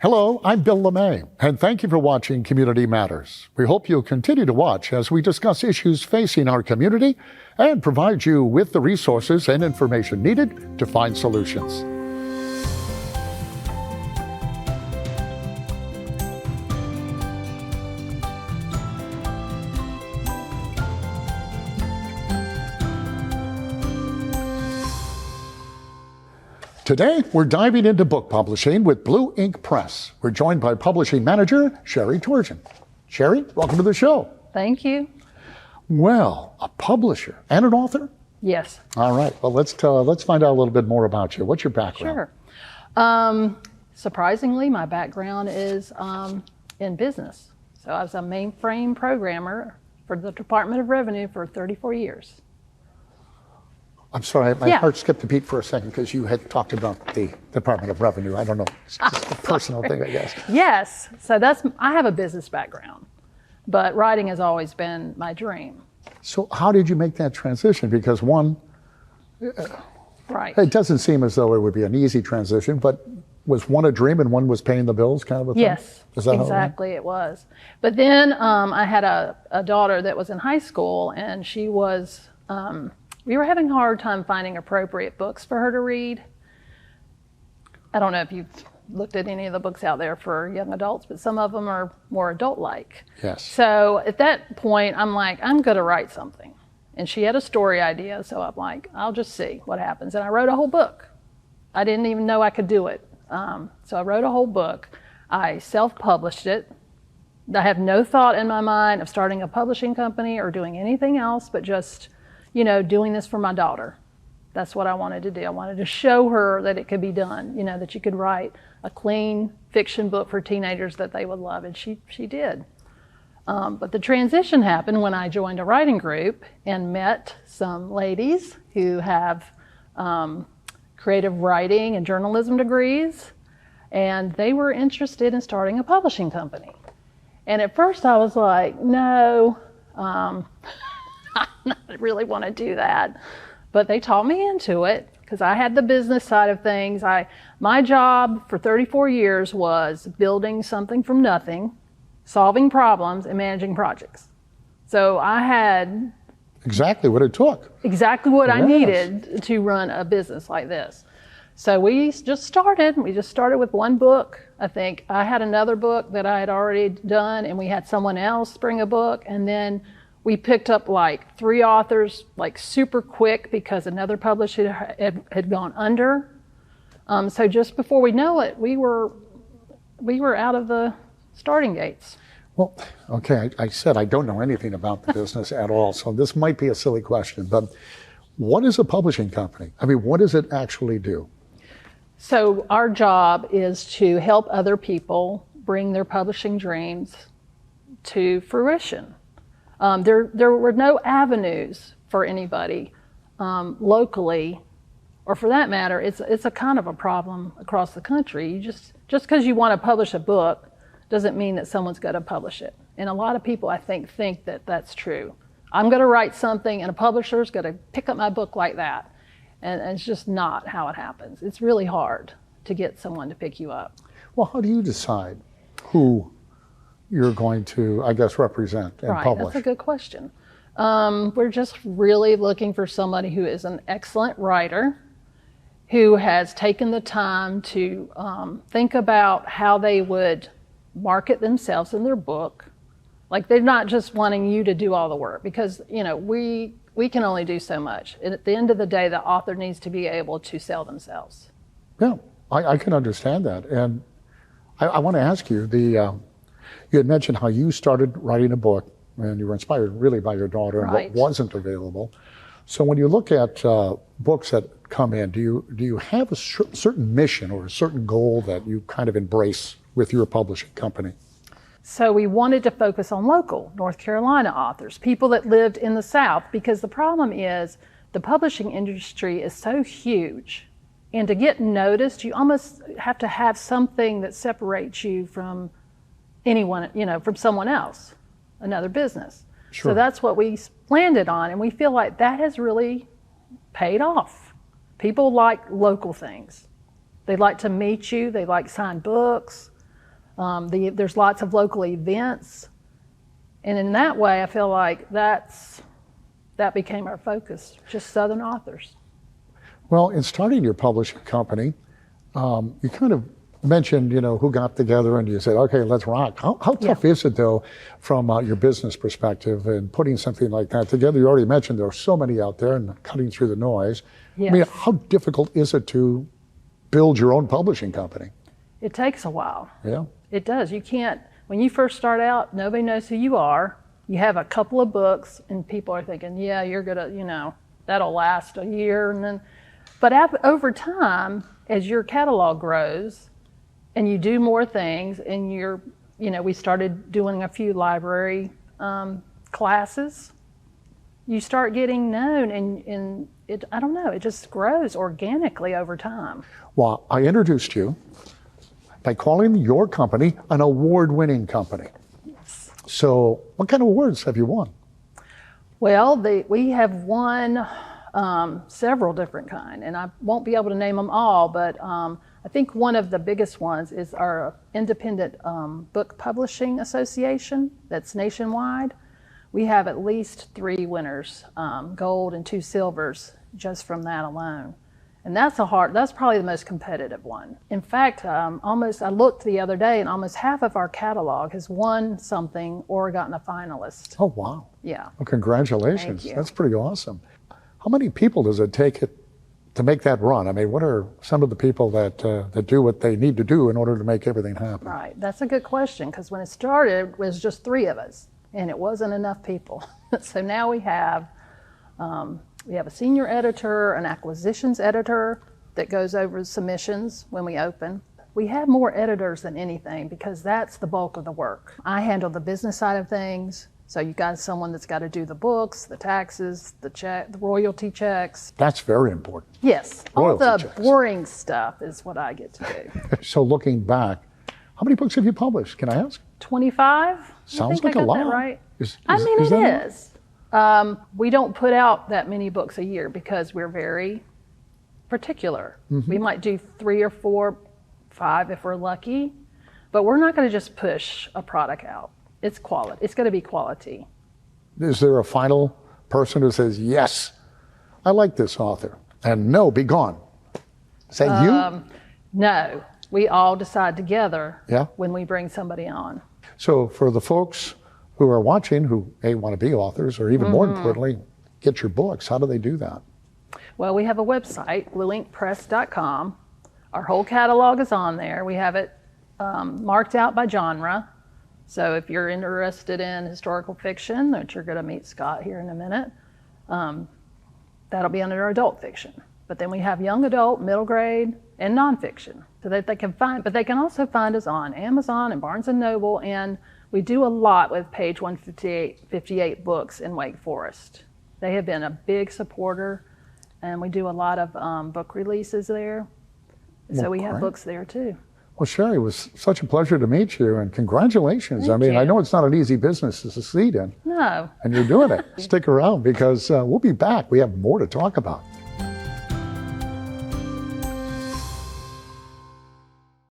Hello, I'm Bill LeMay, and thank you for watching Community Matters. We hope you'll continue to watch as we discuss issues facing our community and provide you with the resources and information needed to find solutions. Today, we're diving into book publishing with Blue Ink Press. We're joined by publishing manager, Sherry Torgent. Sherry, welcome to the show. Thank you. Well, a publisher and an author? Yes. All right. Well, let's find out a little bit more about you. What's your background? Sure. Surprisingly, my background is in business. So I was a mainframe programmer for the Department of Revenue for 34 years. I'm sorry, my heart skipped a beat for a second because you had talked about the Department of Revenue. I don't know, it's just a personal thing, I guess. Yes, so I have a business background, but writing has always been my dream. So how did you make that transition? Because one, right. It doesn't seem as though it would be an easy transition, but was one a dream and one was paying the bills kind of a thing? Yes, exactly it was. But then I had a daughter that was in high school, and she was, we were having a hard time finding appropriate books for her to read. I don't know if you've looked at any of the books out there for young adults, but some of them are more adult-like. Yes. So at that point, I'm like, I'm going to write something. And she had a story idea, so I'm like, I'll just see what happens. And I wrote a whole book. I didn't even know I could do it. So I wrote a whole book. I self-published it. I have no thought in my mind of starting a publishing company or doing anything else, but just doing this for my daughter. That's what I wanted to do. I wanted to show her that it could be done, that you could write a clean fiction book for teenagers that they would love, and she did. But the transition happened when I joined a writing group and met some ladies who have creative writing and journalism degrees, and they were interested in starting a publishing company. And at first I was like, no, I really want to do that. But they taught me into it because I had the business side of things. My job for 34 years was building something from nothing, solving problems, and managing projects. So I had exactly what it took. Exactly what I needed to run a business like this. So we just started with one book. I think I had another book that I had already done, and we had someone else bring a book, and then we picked up like 3 authors like super quick because another publisher had gone under. So just before we know it, we were out of the starting gates. Well, okay, I said I don't know anything about the business at all, so this might be a silly question, but what is a publishing company? I mean, what does it actually do? So our job is to help other people bring their publishing dreams to fruition. There were no avenues for anybody locally, or for that matter, it's a kind of a problem across the country. You just because you want to publish a book doesn't mean that someone's going to publish it. And a lot of people, I think that that's true. I'm going to write something, and a publisher's going to pick up my book like that. And it's just not how it happens. It's really hard to get someone to pick you up. Well, how do you decide who you're going to, I guess, represent and publish? That's a good question. We're just really looking for somebody who is an excellent writer, who has taken the time to think about how they would market themselves in their book. Like, they're not just wanting you to do all the work, because we can only do so much. And at the end of the day, the author needs to be able to sell themselves. Yeah, I can understand that. And I want to ask you, you had mentioned how you started writing a book and you were inspired really by your daughter and what wasn't available. So when you look at books that come in, do you have a certain mission or a certain goal that you kind of embrace with your publishing company? So we wanted to focus on local North Carolina authors, people that lived in the South, because the problem is the publishing industry is so huge. And to get noticed, you almost have to have something that separates you from anyone, from someone else, another business. Sure. So that's what we landed on, and we feel like that has really paid off. People like local things. They like to meet you, they like signed books. There's lots of local events. And in that way, I feel like that became our focus, just Southern authors. Well, in starting your publishing company, you kind of mentioned, who got together and you said, okay, let's rock. How tough is it, though, from your business perspective and putting something like that together? You already mentioned there are so many out there and cutting through the noise. Yes. I mean, how difficult is it to build your own publishing company? It takes a while. Yeah. It does. You can't, when you first start out, nobody knows who you are. You have a couple of books and people are thinking, yeah, you're gonna, that'll last a year. But over time, as your catalog grows and you do more things and we started doing a few library classes, you start getting known and I don't know, it just grows organically over time. Well, I introduced you by calling your company an award-winning company. Yes. So what kind of awards have you won? Well, we have won several different kinds, and I won't be able to name them all, but I think one of the biggest ones is our Independent Book Publishing Association that's nationwide. We have at least 3 winners, gold and 2 silvers, just from that alone. And that's probably the most competitive one. In fact, I looked the other day and almost half of our catalog has won something or gotten a finalist. Oh, wow. Yeah. Well, congratulations. Thank you. That's pretty awesome. How many people does it take to make that run? I mean, what are some of the people that do what they need to do in order to make everything happen? Right. That's a good question, because when it started, it was just 3 of us, and it wasn't enough people. So now we have a senior editor, an acquisitions editor that goes over submissions when we open. We have more editors than anything because that's the bulk of the work. I handle the business side of things, so you got someone that's got to do the books, the taxes, the royalty checks. That's very important. Yes, Royalty all the checks. boring stuff is what I get to do. So looking back, how many books have you published? Can I ask? 25? Sounds like a lot. That right? I mean, it is. We don't put out that many books a year because we're very particular. Mm-hmm. We might do 3 or 4, 5 if we're lucky, but we're not going to just push a product out. It's quality. It's going to be quality. Is there a final person who says, yes, I like this author, and no, be gone? Is that you? No. We all decide together Yeah. when we bring somebody on. So for the folks who are watching who may want to be authors, or even more importantly, get your books, how do they do that? Well, we have a website, blueinkpress.com. Our whole catalog is on there. We have it marked out by genre. So if you're interested in historical fiction, which you're going to meet Scott here in a minute, that'll be under adult fiction. But then we have young adult, middle grade, and nonfiction, so that they can find. But they can also find us on Amazon and Barnes & Noble, and we do a lot with Page 158 Books in Wake Forest. They have been a big supporter, and we do a lot of book releases there. So we have books there too. Well, Sherry, it was such a pleasure to meet you, and congratulations. Thank you. I know it's not an easy business to succeed in. No. And you're doing it. Stick around because we'll be back. We have more to talk about.